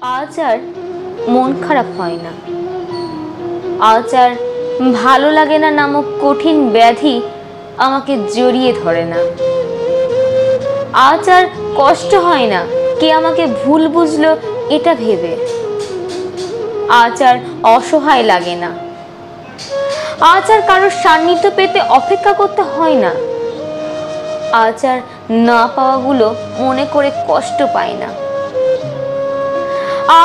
আজ আর মন খারাপ হয় না। আজ আর ভালো লাগে না নামক কঠিন ব্যাধি আমাকে জড়িয়ে ধরে না। আজ আর কষ্ট হয় না কে আমাকে ভুল বুঝলো এটা ভেবে। আজ আর অসহায় লাগে না। আজ আর কারোর সান্নিধ্য পেতে অপেক্ষা করতে হয় না। আজ আর না পাওয়াগুলো মনে করে কষ্ট পায় না।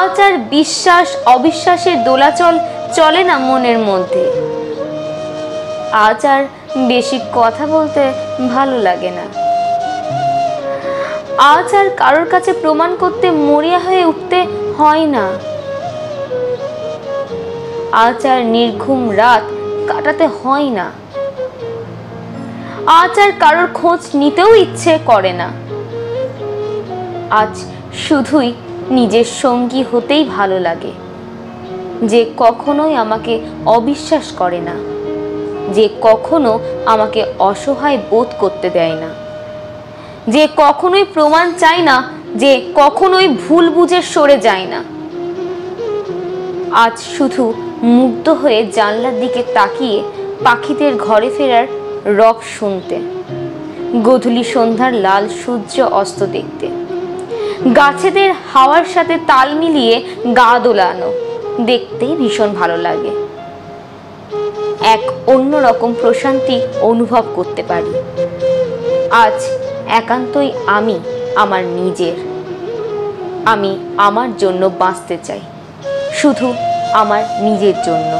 আজ আর বিশ্বাস অবিশ্বাসের দোলাচল চলে না মনের মধ্যে। আজ আর বেশি কথা বলতে ভালো লাগে না। আজ আর কারোর কাছে প্রমাণ করতে মরিয়া হয়ে উঠতে হয় না। আজ আর নির্ঘুম রাত কাটাতে হয় না। আজ আর কারোর খোঁজ নিতেও ইচ্ছে করে না। আজ শুধুই নিজের সঙ্গী হতেই ভালো লাগে, যে কখনোই আমাকে অবিশ্বাস করে না, যে কখনো আমাকে অসহায় বোধ করতে দেয় না, যে কখনোই প্রমাণ চায় না, যে কখনোই ভুল বুঝে সরে যায় না। আজ শুধু মুগ্ধ হয়ে জানলার দিকে তাকিয়ে পাখিদের ঘরে ফেরার রব শুনতে, গোধূলি সন্ধ্যার লাল সূর্য অস্ত দেখতে, গাছেদের হাওয়ার সাথে তাল মিলিয়ে গা দোলানো দেখতেই ভীষণ ভালো লাগে। এক অন্যরকম প্রশান্তি অনুভব করতে পারি। আজ একান্তই আমি আমার নিজের। আমি আমার জন্য বাঁচতে চাই, শুধু আমার নিজের জন্য।